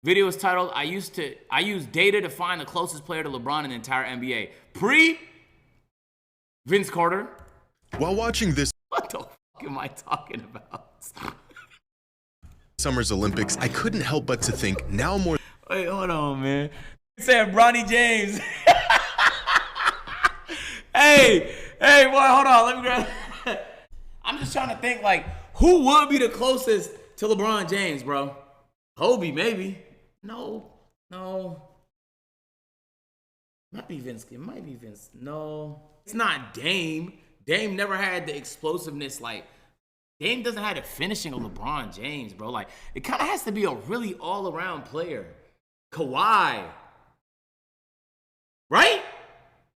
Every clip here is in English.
Video is titled, I use data to find the closest player to LeBron in the entire NBA. Vince Carter. While watching this What the fuck am I talking about? summer's Olympics, I couldn't help but to think now more. Wait, hold on, man. He said Bronny James. hey, boy, hold on. Let me grab. I'm just trying to think, like, who would be the closest to LeBron James, bro? Kobe, maybe. No. Might be Vince. It might be Vince. No. It's not Dame. Dame never had the explosiveness, like, Dame doesn't have the finishing of LeBron James, bro. Like, it kind of has to be a really all-around player. Kawhi. Right?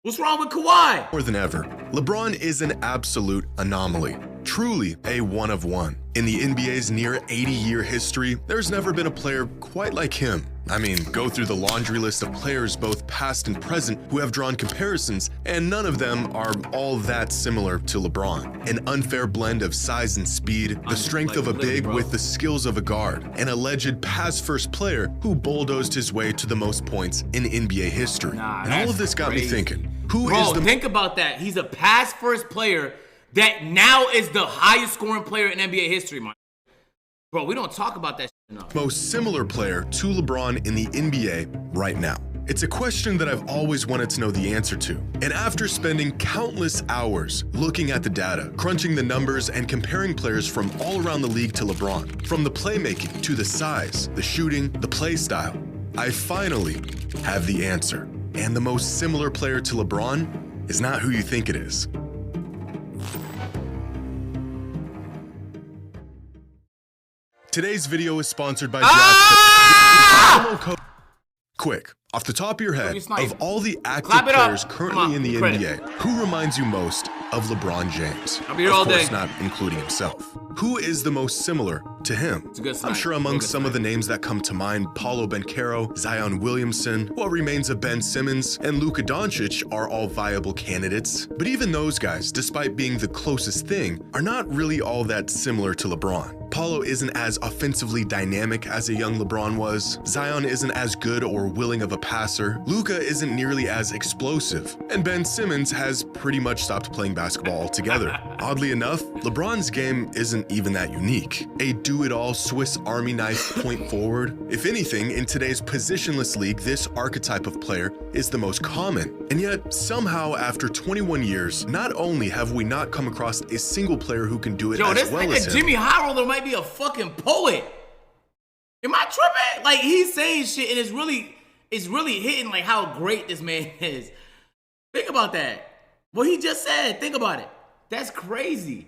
What's wrong with Kawhi? More than ever, LeBron is an absolute anomaly. Truly a one of one. In the NBA's near 80-year history, there's never been a player quite like him. I mean, go through the laundry list of players both past and present who have drawn comparisons, and none of them are all that similar to LeBron. An unfair blend of size and speed, the strength of a big with the skills of a guard, an alleged pass-first player who bulldozed his way to the most points in NBA history. And all of this got me thinking, think about that. He's a pass-first player that now is the highest scoring player in NBA history, man. Bro, we don't talk about that shit enough. Most similar player to LeBron in the NBA right now? It's a question that I've always wanted to know the answer to. And after spending countless hours looking at the data, crunching the numbers, and comparing players from all around the league to LeBron, from the playmaking to the size, the shooting, the play style, I finally have the answer. And the most similar player to LeBron is not who you think it is. Today's video is sponsored by DraftKings. Quick, off the top of your head, of all the active players currently in the NBA, who reminds you most of LeBron James? I'll be here all day. Of course, not including himself. Who is the most similar to him? I'm sure among some of the names that come to mind, Paolo Banchero, Zion Williamson, what remains of Ben Simmons, and Luka Doncic are all viable candidates. But even those guys, despite being the closest thing, are not really all that similar to LeBron. Paolo isn't as offensively dynamic as a young LeBron was. Zion isn't as good or willing of a passer. Luka isn't nearly as explosive. And Ben Simmons has pretty much stopped playing basketball altogether. Oddly enough, LeBron's game isn't even that unique. A do-it-all Swiss Army knife point forward. If anything, in today's positionless league, this archetype of player is the most common. And yet, somehow, after 21 years, not only have we not come across a single player who can do it as well as him. Jimmy Harrell might be a fucking poet. Am I tripping? Like, he's saying shit and it's really hitting like how great this man is. Think about that. What he just said, think about it. That's crazy.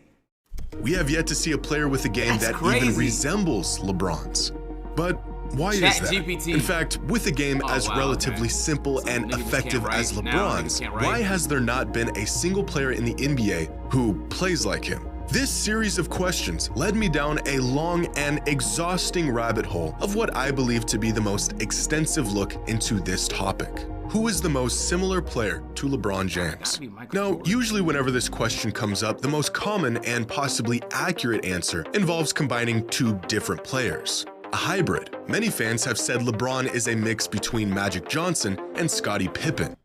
We have yet to see a player with a game that even resembles LeBron's. But why is that? In fact, with a game as relatively simple and effective as LeBron's, why has there not been a single player in the NBA who plays like him? This series of questions led me down a long and exhausting rabbit hole of what I believe to be the most extensive look into this topic. Who is the most similar player to LeBron James? Now, usually whenever this question comes up, the most common and possibly accurate answer involves combining two different players. A hybrid. Many fans have said LeBron is a mix between Magic Johnson and Scottie Pippen.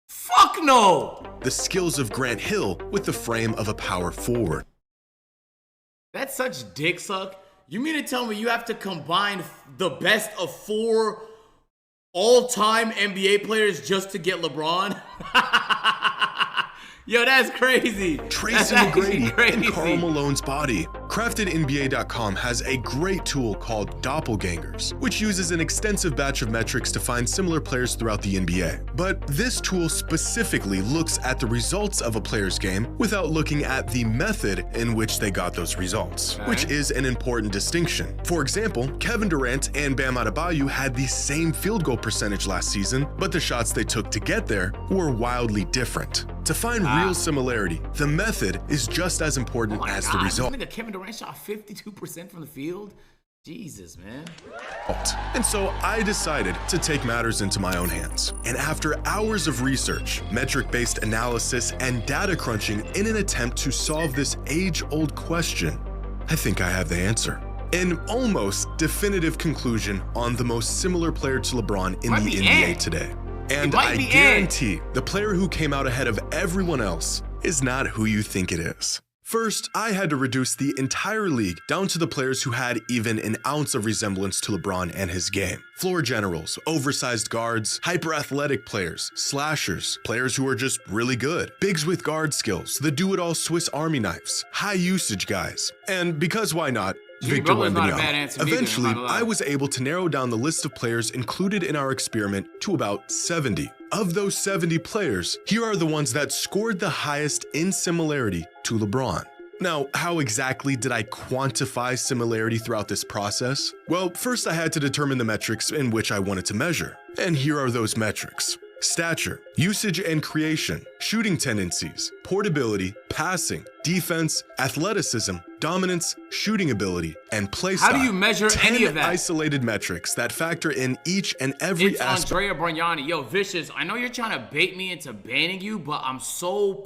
Fuck no! The skills of Grant Hill with the frame of a power forward. That's such dick suck. You mean to tell me you have to combine the best of 4 all-time NBA players just to get LeBron? Yo, that's crazy. Tracy McGrady and Karl Malone's body. CraftedNBA.com has a great tool called Doppelgangers, which uses an extensive batch of metrics to find similar players throughout the NBA. But this tool specifically looks at the results of a player's game without looking at the method in which they got those results, which is an important distinction. For example, Kevin Durant and Bam Adebayo had the same field goal percentage last season, but the shots they took to get there were wildly different. To find real similarity, the method is just as important as the result. This nigga Kevin Durant shot 52% from the field? Jesus, man. And so I decided to take matters into my own hands. And after hours of research, metric-based analysis, and data crunching in an attempt to solve this age-old question, I think I have the answer. An almost definitive conclusion on the most similar player to LeBron in the NBA today. And I guarantee the player who came out ahead of everyone else is not who you think it is. First, I had to reduce the entire league down to the players who had even an ounce of resemblance to LeBron and his game. Floor generals, oversized guards, hyper-athletic players, slashers, players who are just really good, bigs with guard skills, the do-it-all Swiss Army knives, high-usage guys. And because why not, Victor Wembanyama. Eventually, I was able to narrow down the list of players included in our experiment to about 70. Of those 70 players, here are the ones that scored the highest in similarity to LeBron. Now, how exactly did I quantify similarity throughout this process? Well, first I had to determine the metrics in which I wanted to measure. And here are those metrics. Stature, usage and creation, shooting tendencies, portability, passing, defense, athleticism, dominance, shooting ability, and play style. How do you measure any of that? 10 isolated metrics that factor in each and every aspect. It's Andrea Brignani. Yo, Vicious, I know you're trying to bait me into banning you, but I'm so...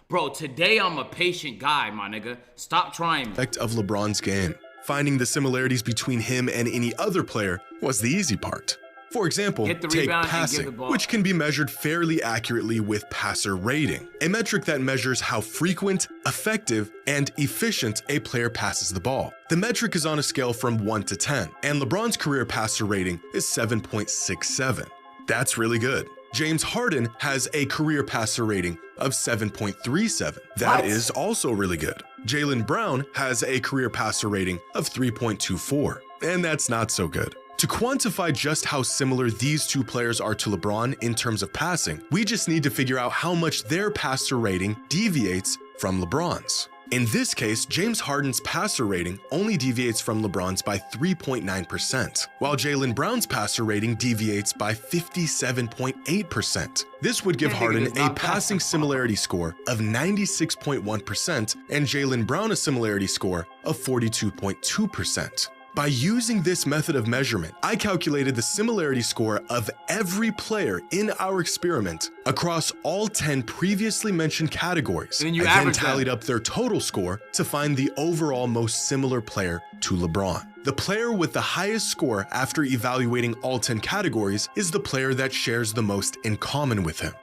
Bro, today I'm a patient guy, my nigga. Stop trying me. Of LeBron's game. Finding the similarities between him and any other player was the easy part. For example, take passing, which can be measured fairly accurately with passer rating, a metric that measures how frequent, effective, and efficient a player passes the ball. The metric is on a scale from 1 to 10, and LeBron's career passer rating is 7.67. That's really good. James Harden has a career passer rating of 7.37. That is also really good. Jaylen Brown has a career passer rating of 3.24, and that's not so good. To quantify just how similar these two players are to LeBron in terms of passing, we just need to figure out how much their passer rating deviates from LeBron's. In this case, James Harden's passer rating only deviates from LeBron's by 3.9%, while Jaylen Brown's passer rating deviates by 57.8%. This would give Harden a passing similarity score of 96.1% and Jaylen Brown a similarity score of 42.2%. By using this method of measurement, I calculated the similarity score of every player in our experiment across all 10 previously mentioned categories, and then tallied up their total score to find the overall most similar player to LeBron. The player with the highest score after evaluating all 10 categories is the player that shares the most in common with him.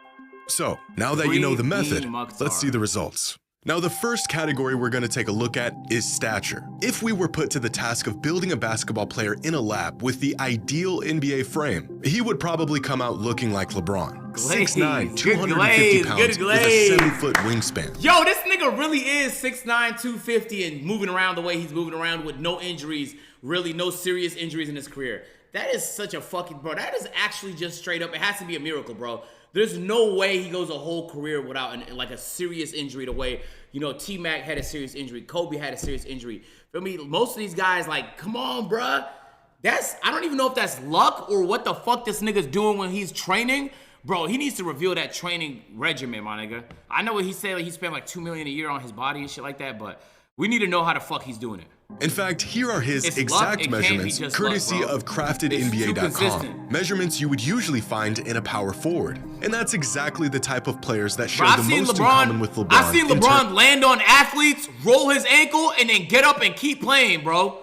So, now that you know the method, let's see the results. Now, the first category we're going to take a look at is stature. If we were put to the task of building a basketball player in a lab with the ideal NBA frame, he would probably come out looking like LeBron. 6'9", 250 pounds with a 7-foot wingspan. Yo, this nigga really is 6'9", 250 and moving around the way he's moving around with no injuries, really no serious injuries in his career. That is such a fucking, bro, that is actually just straight up, it has to be a miracle, bro. There's no way he goes a whole career without like a serious injury the way, you know, T-Mac had a serious injury. Kobe had a serious injury. Feel me? Most of these guys, like, come on, bruh. I don't even know if that's luck or what the fuck this nigga's doing when he's training. Bro, he needs to reveal that training regimen, my nigga. I know what he said, like he spent like $2 million a year on his body and shit like that, but we need to know how the fuck he's doing it. In fact, here are his exact measurements, courtesy of CraftedNBA.com. Measurements you would usually find in a power forward. And that's exactly the type of players that share the most in common with LeBron. I've seen LeBron land on athletes, roll his ankle, and then get up and keep playing, bro.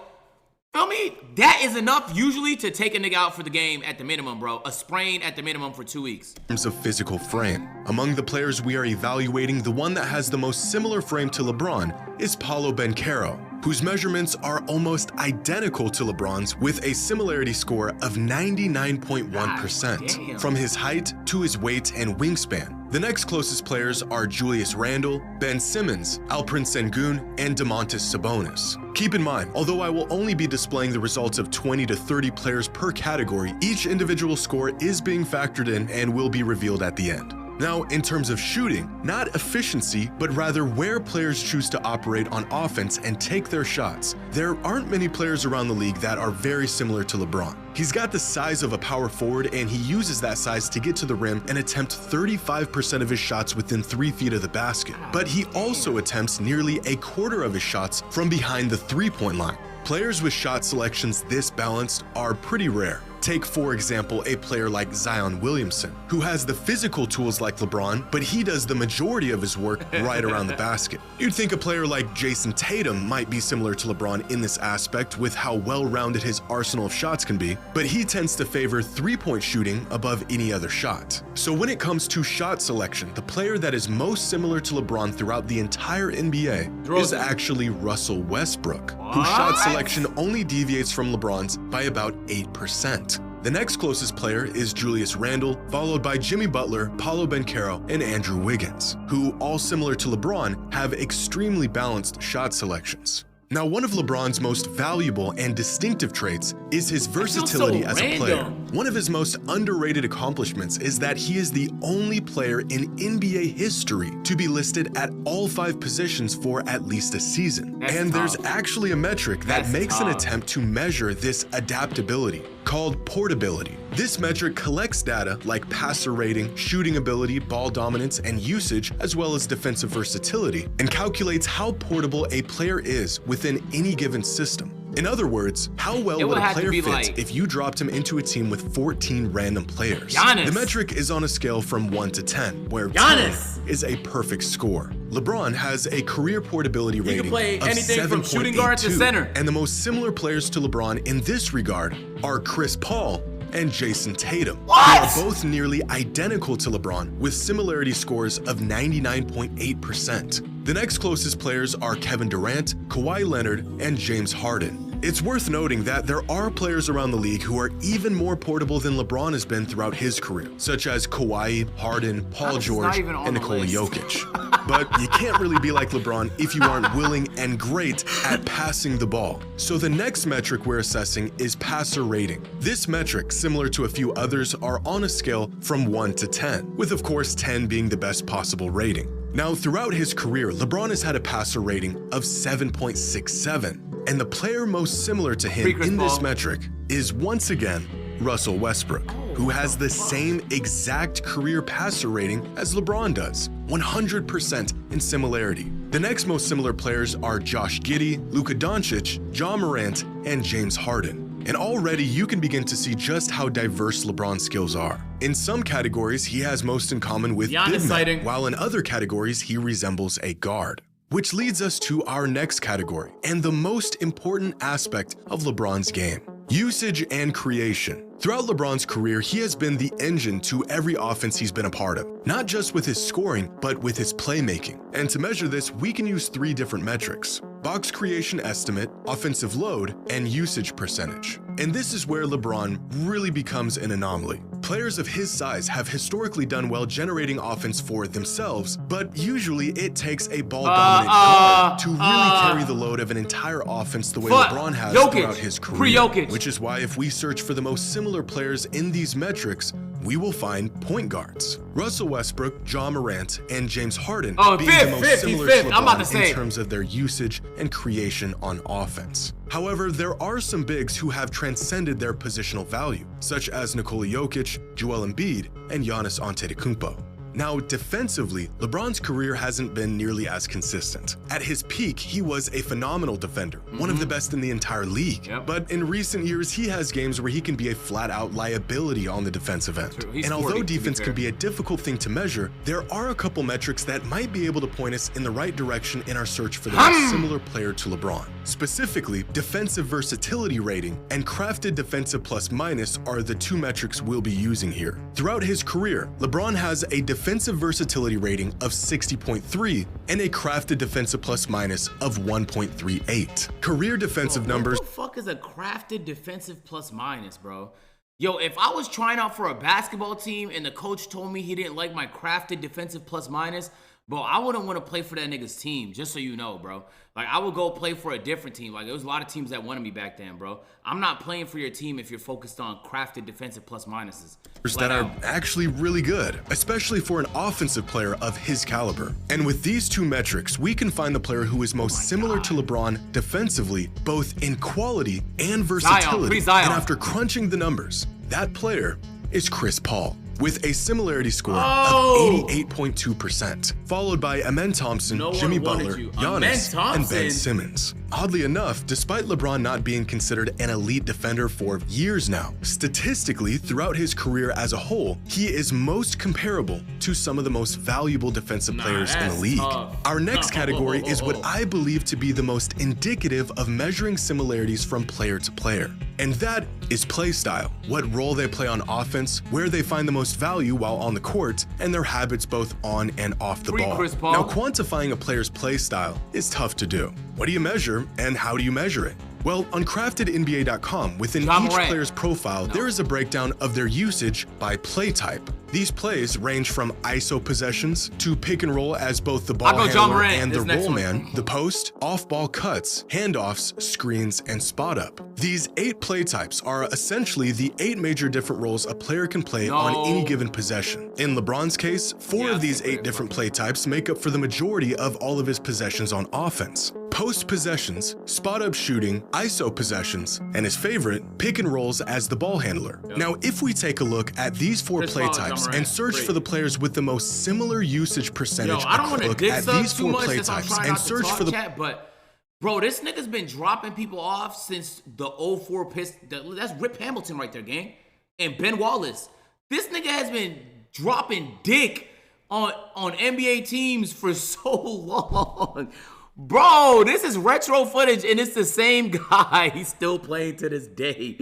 Feel me? That is enough usually to take a nigga out for the game at the minimum, bro. A sprain at the minimum for 2 weeks. In terms of physical frame, among the players we are evaluating, the one that has the most similar frame to LeBron is Paolo Banchero, whose measurements are almost identical to LeBron's with a similarity score of 99.1% from his height to his weight and wingspan. The next closest players are Julius Randle, Ben Simmons, Alperen Sengun, and Domantas Sabonis. Keep in mind, although I will only be displaying the results of 20 to 30 players per category, each individual score is being factored in and will be revealed at the end. Now, in terms of shooting, not efficiency, but rather where players choose to operate on offense and take their shots, there aren't many players around the league that are very similar to LeBron. He's got the size of a power forward, and he uses that size to get to the rim and attempt 35% of his shots within 3 feet of the basket. But he also attempts nearly a quarter of his shots from behind the three-point line. Players with shot selections this balanced are pretty rare. Take, for example, a player like Zion Williamson, who has the physical tools like LeBron, but he does the majority of his work right around the basket. You'd think a player like Jason Tatum might be similar to LeBron in this aspect with how well-rounded his arsenal of shots can be, but he tends to favor three-point shooting above any other shot. So when it comes to shot selection, the player that is most similar to LeBron throughout the entire NBA is actually Russell Westbrook, whose shot selection only deviates from LeBron's by about 8%. The next closest player is Julius Randle, followed by Jimmy Butler, Paolo Banchero, and Andrew Wiggins, who, all similar to LeBron, have extremely balanced shot selections. Now, one of LeBron's most valuable and distinctive traits is his versatility as a player. One of his most underrated accomplishments is that he is the only player in NBA history to be listed at all 5 positions for at least a season. And there's actually a metric that makes an attempt to measure this adaptability, called portability. This metric collects data like passer rating, shooting ability, ball dominance, and usage, as well as defensive versatility, and calculates how portable a player is within any given system. In other words, how well would a player fit if you dropped him into a team with 14 random players? The metric is on a scale from 1 to 10, where 10 is a perfect score. LeBron has a career portability rating of 7.82, and the most similar players to LeBron in this regard are Chris Paul and Jason Tatum, who are both nearly identical to LeBron with similarity scores of 99.8%. The next closest players are Kevin Durant, Kawhi Leonard, and James Harden. It's worth noting that there are players around the league who are even more portable than LeBron has been throughout his career, such as Kawhi, Harden, Paul George, and Nikola Jokic. But you can't really be like LeBron if you aren't willing and great at passing the ball. So the next metric we're assessing is passer rating. This metric, similar to a few others, are on a scale from 1 to 10, with of course 10 being the best possible rating. Now, throughout his career, LeBron has had a passer rating of 7.67. And the player most similar to him in this metric is once again Russell Westbrook, who has the same exact career passer rating as LeBron does, 100% in similarity. The next most similar players are Josh Giddey, Luka Doncic, Ja Morant, and James Harden. And already you can begin to see just how diverse LeBron's skills are. In some categories, he has most in common with big men, while in other categories, he resembles a guard. Which leads us to our next category, and the most important aspect of LeBron's game: usage and creation. Throughout LeBron's career, he has been the engine to every offense he's been a part of, not just with his scoring, but with his playmaking. And to measure this, we can use 3 different metrics: box creation estimate, offensive load, and usage percentage. And this is where LeBron really becomes an anomaly. Players of his size have historically done well generating offense for themselves, but usually it takes a ball-dominant guard to really carry the load of an entire offense the way LeBron has throughout his career. Which is why if we search for the most similar players in these metrics, we will find point guards. Russell Westbrook, Ja Morant, and James Harden being the most similar to LeBron in terms of their usage and creation on offense. However, there are some bigs who have transcended their positional value, such as Nikola Jokic, Joel Embiid, and Giannis Antetokounmpo. Now, defensively, LeBron's career hasn't been nearly as consistent. At his peak, he was a phenomenal defender, one of the best in the entire league. But in recent years, he has games where he can be a flat-out liability on the defensive end. And although defense can be a difficult thing to measure, there are a couple metrics that might be able to point us in the right direction in our search for the most similar player to LeBron. Specifically, defensive versatility rating and crafted defensive plus-minus are the 2 metrics we'll be using here. Throughout his career, LeBron has a defensive versatility rating of 60.3 and a crafted defensive plus-minus of 1.38. Career defensive numbers. What the fuck is a crafted defensive plus-minus, bro? Yo, if I was trying out for a basketball team and the coach told me he didn't like my crafted defensive plus-minus, bro, I wouldn't want to play for that nigga's team, just so you know, bro. Like, I would go play for a different team. Like, there was a lot of teams that wanted me back then, bro. I'm not playing for your team if you're focused on crafted defensive plus-minuses. That are actually really good, especially for an offensive player of his caliber. And with these 2 metrics, we can find the player who is most similar to LeBron defensively, both in quality and versatility. And after crunching the numbers, that player is Chris Paul. with a similarity score of 88.2%, followed by Amen Thompson, Jimmy Butler, Giannis, and Ben Simmons. Oddly enough, despite LeBron not being considered an elite defender for years now, statistically, throughout his career as a whole, he is most comparable to some of the most valuable defensive players in the league. Our next category is what I believe to be the most indicative of measuring similarities from player to player. And that is play style, what role they play on offense, where they find the most value while on the court, and their habits both on and off the ball. Now, quantifying a player's play style is tough to do. What do you measure, and how do you measure it? Well, on craftednba.com, within each player's profile, there is a breakdown of their usage by play type. These plays range from ISO possessions to pick and roll as both the ball handler and the roll man, the post, off-ball cuts, handoffs, screens, and spot up. These 8 play types are essentially the 8 major different roles a player can play on any given possession. In LeBron's case, 4 of these 8 different play types make up for the majority of all of his possessions on offense. Post possessions, spot up shooting, ISO possessions, and his favorite, pick and rolls as the ball handler. Now, if we take a look at these 4 play types and search for the players with the most similar usage percentage, look at these 4 play types and search for the but bro, this nigga's been dropping people off since the 04 Pistons. That's Rip Hamilton right there, gang. And Ben Wallace. This nigga has been dropping dick on NBA teams for so long. Bro, this is retro footage, and it's the same guy. He's still playing to this day.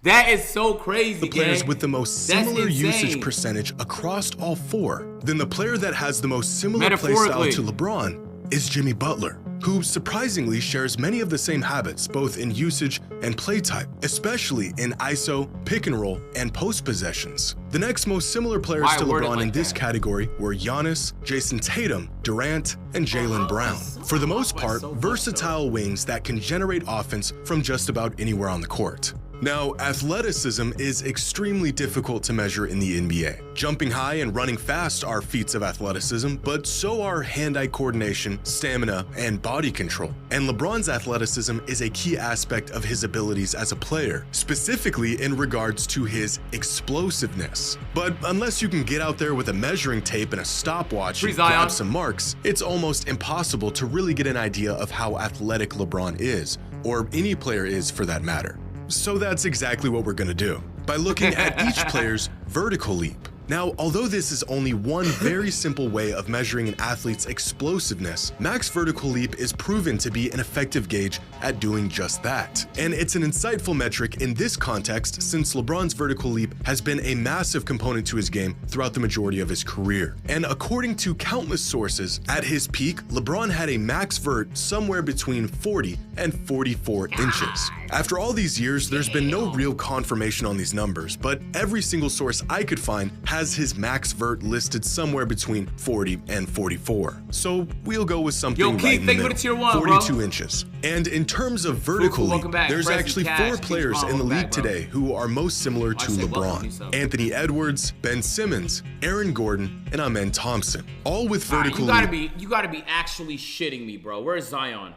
That is so crazy, the players with the most similar usage percentage across all 4. Then the player that has the most similar play style to LeBron is Jimmy Butler, who surprisingly shares many of the same habits both in usage and play type, especially in ISO, pick and roll, and post possessions. The next most similar players to LeBron in this category were Giannis, Jason Tatum, Durant, and Jaylen Brown. For the most part, versatile wings that can generate offense from just about anywhere on the court. Now, athleticism is extremely difficult to measure in the NBA. Jumping high and running fast are feats of athleticism, but so are hand-eye coordination, stamina, and body control. And LeBron's athleticism is a key aspect of his abilities as a player, specifically in regards to his explosiveness. But unless you can get out there with a measuring tape and a stopwatch and grab some marks, it's almost impossible to really get an idea of how athletic LeBron is, or any player is for that matter. So that's exactly what we're going to do, by looking at each player's vertical leap. Now, although this is only one very simple way of measuring an athlete's explosiveness, max vertical leap is proven to be an effective gauge at doing just that. And it's an insightful metric in this context since LeBron's vertical leap has been a massive component to his game throughout the majority of his career. And according to countless sources, at his peak, LeBron had a max vert somewhere between 40 and 44 inches. After all these years, there's been no real confirmation on these numbers, but every single source I could find has his max vert listed somewhere between 40 and 44. So we'll go with something right in the middle, 42 inches. And in terms of vertical leap, there's actually 4 players in the league today who are most similar to LeBron. Anthony Edwards, Ben Simmons, Aaron Gordon, and Amen Thompson, all with vertical leap. You gotta be actually shitting me, bro. Where's Zion?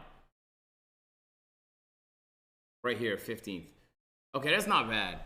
Right here, 15th. Okay, that's not bad.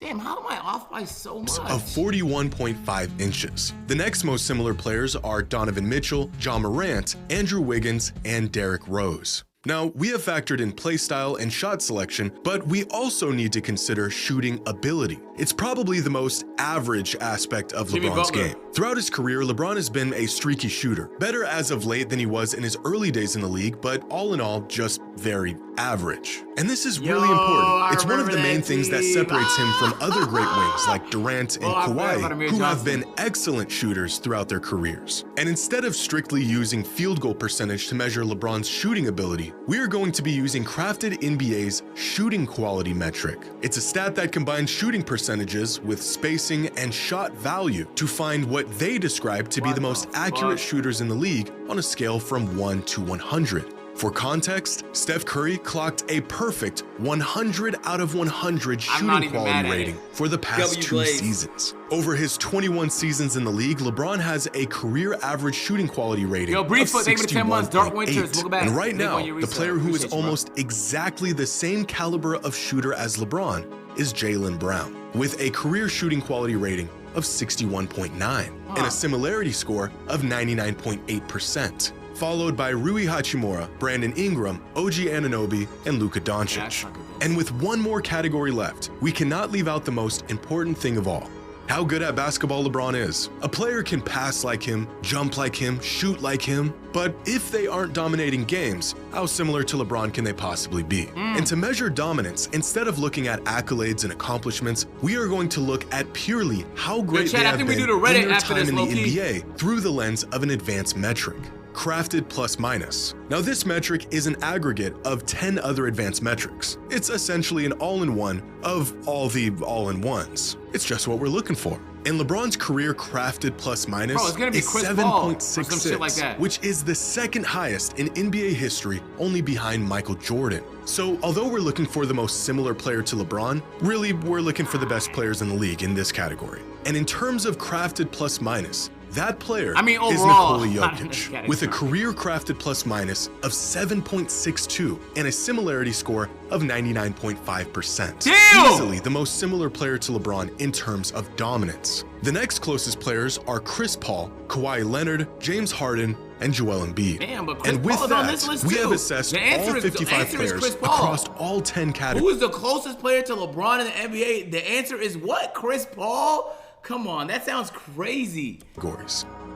Damn, how am I off by so much? Of 41.5 inches. The next most similar players are Donovan Mitchell, John Morant, Andrew Wiggins, and Derrick Rose. Now, we have factored in play style and shot selection, but we also need to consider shooting ability. It's probably the most average aspect of LeBron's game. Throughout his career, LeBron has been a streaky shooter, better as of late than he was in his early days in the league, but all in all, just very average. And this is really important. It's one of the main things that separates him from other great wings like Durant and Kawhi, who have been excellent shooters throughout their careers. And instead of strictly using field goal percentage to measure LeBron's shooting ability, we are going to be using Crafted NBA's shooting quality metric. It's a stat that combines shooting percentages with spacing and shot value to find what they describe to be the most accurate shooters in the league on a scale from 1 to 100. For context, Steph Curry clocked a perfect 100 out of 100 shooting quality rating for the past 2 seasons. Over his 21 seasons in the league, LeBron has a career average shooting quality rating of 61.8. And right now, the player who is almost exactly the same caliber of shooter as LeBron is Jaylen Brown, with a career shooting quality rating of 61.9 and a similarity score of 99.8%, followed by Rui Hachimura, Brandon Ingram, OG Anunoby, and Luka Doncic. And with one more category left, we cannot leave out the most important thing of all: how good at basketball LeBron is. A player can pass like him, jump like him, shoot like him, but if they aren't dominating games, how similar to LeBron can they possibly be? And to measure dominance, instead of looking at accolades and accomplishments, we are going to look at purely how great they have been in their time in the NBA through the lens of an advanced metric: crafted plus minus. Now, this metric is an aggregate of 10 other advanced metrics. It's essentially an all-in-one of all the all-in-ones. It's just what we're looking for. And LeBron's career crafted plus minus is 7.66, which is the second highest in NBA history, only behind Michael Jordan. So although we're looking for the most similar player to LeBron, really we're looking for the best players in the league in this category. And in terms of crafted plus minus, that player is Nikola Jokic, with a career crafted plus minus of 7.62 and a similarity score of 99.5%. Easily the most similar player to LeBron in terms of dominance. The next closest players are Chris Paul, Kawhi Leonard, James Harden, and Joel Embiid. And with that, we have assessed all 55 players across all 10 categories. Who is the closest player to LeBron in the NBA? The answer is what? Chris Paul? Come on, that sounds crazy.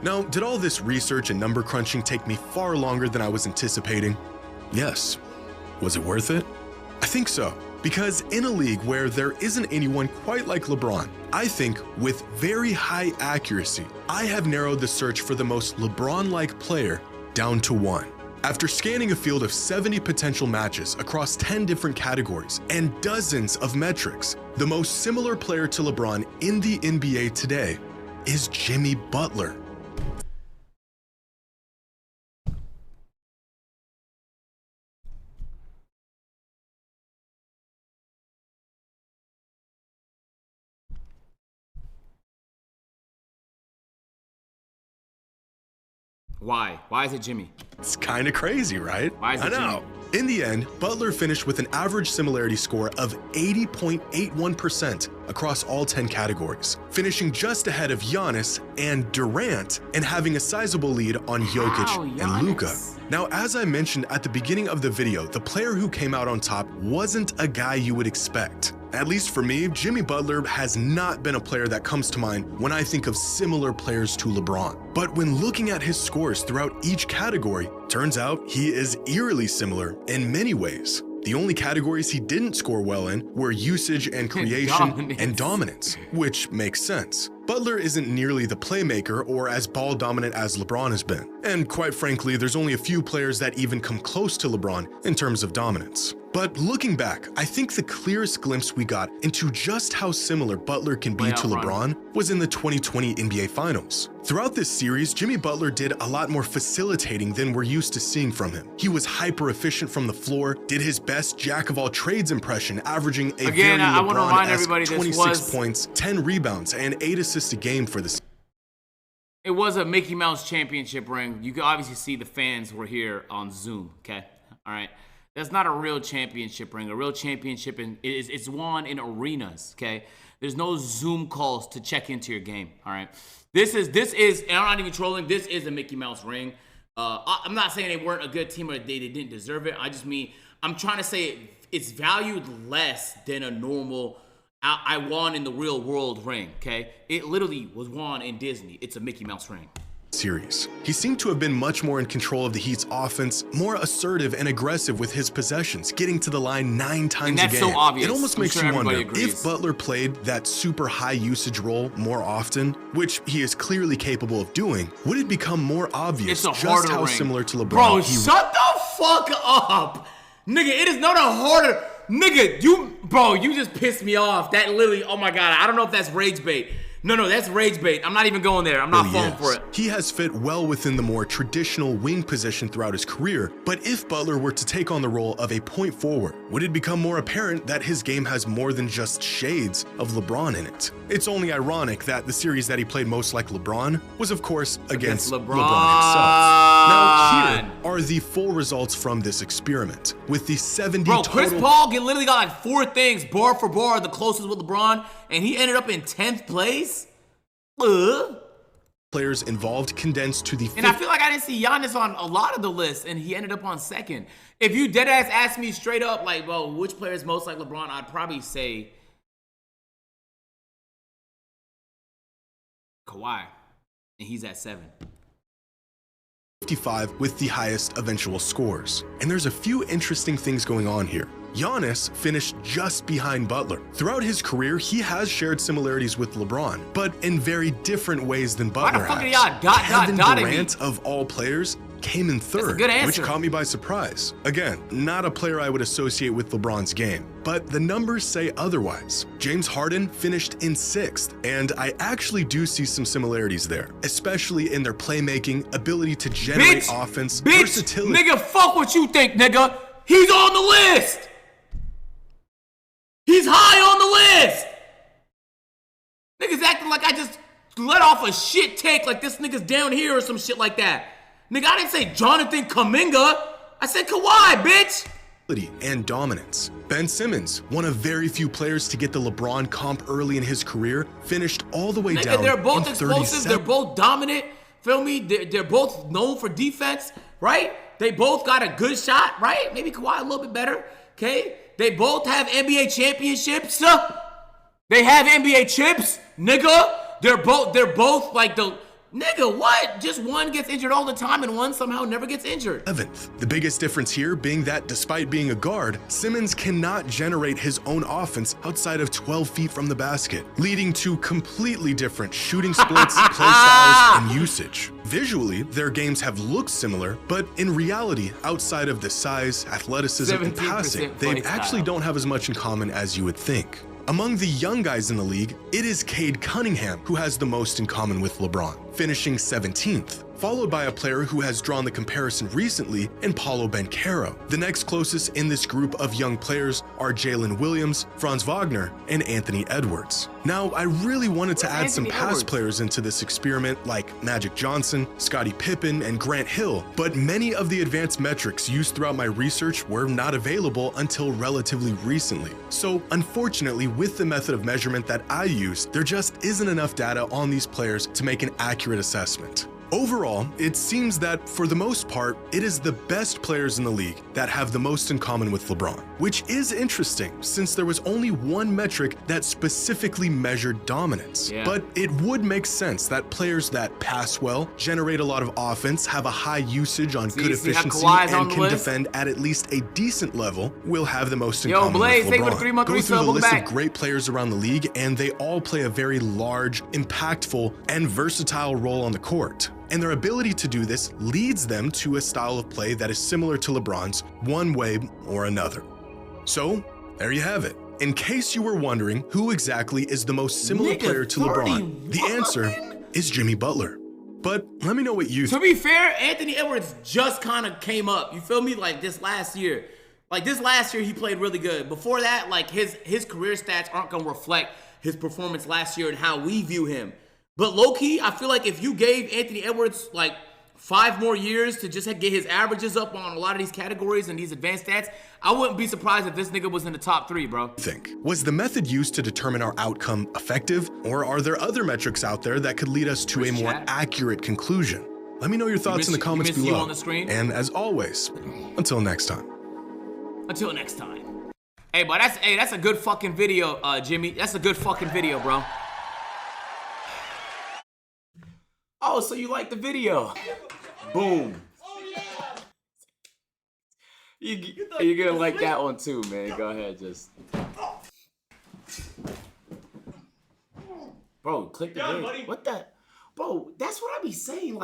Now, did all this research and number crunching take me far longer than I was anticipating? Yes. Was it worth it? I think so. Because in a league where there isn't anyone quite like LeBron, I think with very high accuracy, I have narrowed the search for the most LeBron-like player down to one. After scanning a field of 70 potential matches across 10 different categories and dozens of metrics, the most similar player to LeBron in the NBA today is Jimmy Butler. Why? Why is it Jimmy? It's kind of crazy, right? Why is it Jimmy? In the end, Butler finished with an average similarity score of 80.81% across all 10 categories, finishing just ahead of Giannis and Durant and having a sizable lead on Jokic and Luka. Now, as I mentioned at the beginning of the video, the player who came out on top wasn't a guy you would expect. At least for me, Jimmy Butler has not been a player that comes to mind when I think of similar players to LeBron. But when looking at his scores throughout each category, turns out he is eerily similar in many ways. The only categories he didn't score well in were usage and creation and dominance, which makes sense. Butler isn't nearly the playmaker or as ball dominant as LeBron has been. And quite frankly, there's only a few players that even come close to LeBron in terms of dominance. But looking back, I think the clearest glimpse we got into just how similar Butler can be to LeBron was in the 2020 NBA Finals. Throughout this series, Jimmy Butler did a lot more facilitating than we're used to seeing from him. He was hyper efficient from the floor, did his best jack-of-all-trades impression, averaging a very LeBron-esque 26 points, 10 rebounds, and 8 assists a game for the season. It was a Mickey Mouse championship ring. You can obviously see the fans were here on Zoom, okay? All right. That's not a real championship ring. A real championship it's won in arenas, okay? There's no Zoom calls to check into your game, all right? This is, and I'm not even trolling, this is a Mickey Mouse ring. I'm not saying they weren't a good team or they didn't deserve it. I just mean, I'm trying to say it's valued less than a normal, I won in the real world ring, okay? It literally was won in Disney. It's a Mickey Mouse ring. Series. He seemed to have been much more in control of the Heat's offense, more assertive and aggressive with his possessions, getting to the line 9 times a game. So obvious. It almost makes you wonder if Butler played that super high usage role more often, which he is clearly capable of doing, would it become more obvious just how similar to LeBron Bro, shut the fuck up. Nigga, it is not a harder. Nigga, you just pissed me off. That literally, oh my God, I don't know if that's rage bait. No, that's rage bait. I'm not even going there. I'm not falling for it. He has fit well within the more traditional wing position throughout his career, but if Butler were to take on the role of a point forward, would it become more apparent that his game has more than just shades of LeBron in it? It's only ironic that the series that he played most like LeBron was, of course, against LeBron himself. Now, here are the full results from this experiment. With the 70 total... Chris Paul literally got like 4 things, bar for bar, the closest with LeBron, and he ended up in 10th place? Players involved condensed to the. And I feel like I didn't see Giannis on a lot of the list, and he ended up on second. If you deadass asked me straight up, like, bro, which player is most like LeBron, I'd probably say Kawhi, and he's at 7. 55 with the highest eventual scores. And there's a few interesting things going on here. Giannis finished just behind Butler. Throughout his career, he has shared similarities with LeBron, but in very different ways than Butler has. Why the fuck are y'all Kevin Durant, of all players, came in third, which caught me by surprise. Again, not a player I would associate with LeBron's game, but the numbers say otherwise. James Harden finished in 6th, and I actually do see some similarities there, especially in their playmaking, ability to generate offense, versatility. Nigga, fuck what you think, nigga. He's on the list. He's high on the list. Niggas acting like I just let off a shit take like this nigga's down here or some shit like that. Nigga, I didn't say Jonathan Kuminga. I said Kawhi, bitch. And dominance. Ben Simmons, one of very few players to get the LeBron comp early in his career, finished all the way down. They're both explosive. They're both dominant. Feel me? They're both known for defense, right? They both got a good shot, right? Maybe Kawhi a little bit better, okay? They both have NBA championships. They have NBA chips, nigga. They're both like the nigga. What? Just one gets injured all the time, and one somehow never gets injured. 11th. The biggest difference here being that despite being a guard, Simmons cannot generate his own offense outside of 12 feet from the basket, leading to completely different shooting splits, play styles, and usage. Visually, their games have looked similar, but in reality, outside of the size, athleticism, and passing, they actually don't have as much in common as you would think. Among the young guys in the league, it is Cade Cunningham who has the most in common with LeBron, finishing 17th, followed by a player who has drawn the comparison recently in Paolo Banchero. The next closest in this group of young players are Jalen Williams, Franz Wagner, and Anthony Edwards. Now, I really wanted to add some past players into this experiment like Magic Johnson, Scottie Pippen, and Grant Hill, but many of the advanced metrics used throughout my research were not available until relatively recently. So, unfortunately, with the method of measurement that I used, there just isn't enough data on these players to make an accurate assessment. Overall, it seems that for the most part, it is the best players in the league that have the most in common with LeBron, which is interesting since there was only one metric that specifically measured dominance. But it would make sense that players that pass well, generate a lot of offense, have a high usage on good efficiency, and can defend at least a decent level will have the most in common with LeBron. Go through the list of great players around the league, and they all play a very large, impactful, and versatile role on the court. And their ability to do this leads them to a style of play that is similar to LeBron's one way or another. So, there you have it. In case you were wondering who exactly is the most similar player to LeBron, the answer is Jimmy Butler. But let me know what you think. To be fair, Anthony Edwards just kind of came up. You feel me? Like this last year. Like this last year, he played really good. Before that, like his career stats aren't going to reflect his performance last year and how we view him. But low-key, I feel like if you gave Anthony Edwards like 5 more years to just get his averages up on a lot of these categories and these advanced stats, I wouldn't be surprised if this nigga was in the top 3, bro. Was the method used to determine our outcome effective, or are there other metrics out there that could lead us to a more accurate conclusion? Let me know your thoughts in the comments below. On the screen? And as always, until next time. Until next time. Hey, but that's a good fucking video, Jimmy. That's a good fucking video, bro. Oh, so you like the video? Boom. You're gonna like that one too, man. Go ahead, just. Bro, click the video. What the? Bro, that's what I be saying. Like.